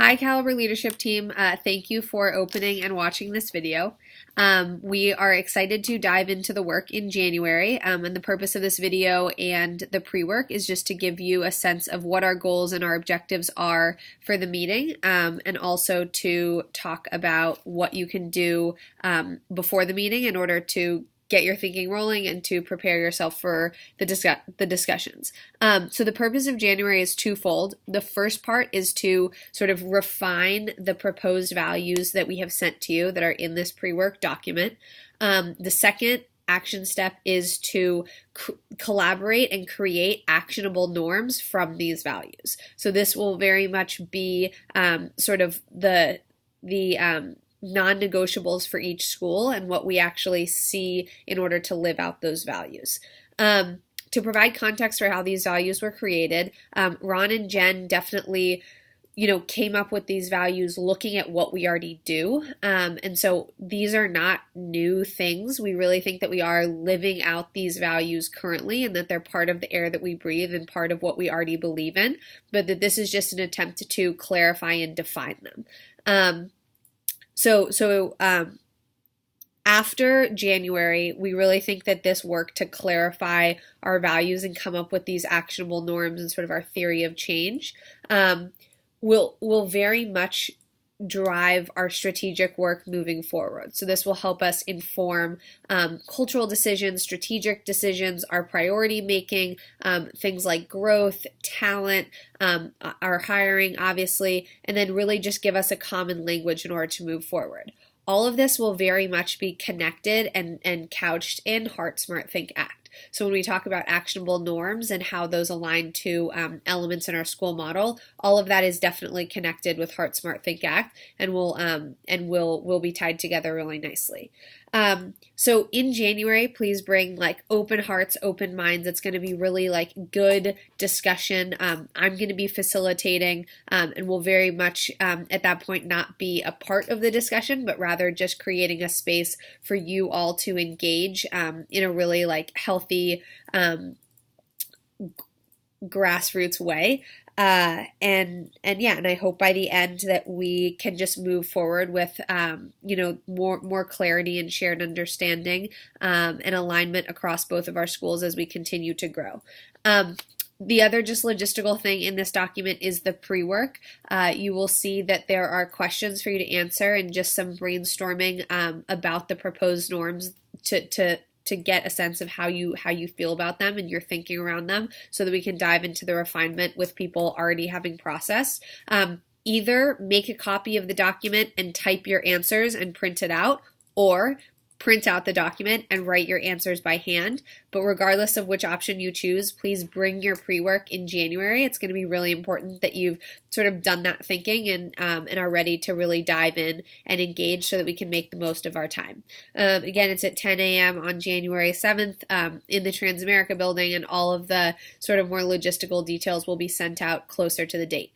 Hi Caliber Leadership Team, thank you for opening and watching this video. We are excited to dive into the work in January, and the purpose of this video and the pre-work is just to give you a sense of what our goals and our objectives are for the meeting, and also to talk about what you can do before the meeting in order to get your thinking rolling and to prepare yourself for the discussions. So the purpose of January is twofold. The first part is to sort of refine the proposed values that we have sent to you that are in this pre-work document. The second action step is to collaborate and create actionable norms from these values. So this will very much be sort of the non-negotiables for each school and what we actually see in order to live out those values. To provide context for how these values were created, Ron and Jen definitely came up with these values looking at what we already do. And so these are not new things. We really think that we are living out these values currently and that they're part of the air that we breathe and part of what we already believe in, but that this is just an attempt to clarify and define them. So after January, we really think that this work to clarify our values and come up with these actionable norms and sort of our theory of change will very much drive our strategic work moving forward. So this will help us inform cultural decisions, strategic decisions, our priority making, things like growth, talent, our hiring, obviously, and then really just give us a common language in order to move forward. All of this will very much be connected and couched in Heart, Smart, Think, Act. So when we talk about actionable norms and how those align to elements in our school model, all of that is definitely connected with Heart, Smart, Think, Act, and will be tied together really nicely. So in January, please bring like open hearts, open minds. It's going to be really like good discussion. I'm going to be facilitating and will very much at that point not be a part of the discussion, but rather just creating a space for you all to engage in a really like healthy grassroots way. And I hope by the end that we can just move forward with, more clarity and shared understanding, and alignment across both of our schools as we continue to grow. The other just logistical thing in this document is the pre-work. You will see that there are questions for you to answer and just some brainstorming about the proposed norms to get a sense of how you feel about them and your thinking around them so that we can dive into the refinement with people already having processed. Either make a copy of the document and type your answers and print it out, or print out the document and write your answers by hand. But regardless of which option you choose, please bring your pre-work in January. It's going to be really important that you've sort of done that thinking and are ready to really dive in and engage so that we can make the most of our time. Again, it's at 10 a.m. on January 7th in the Transamerica building, and all of the sort of more logistical details will be sent out closer to the date.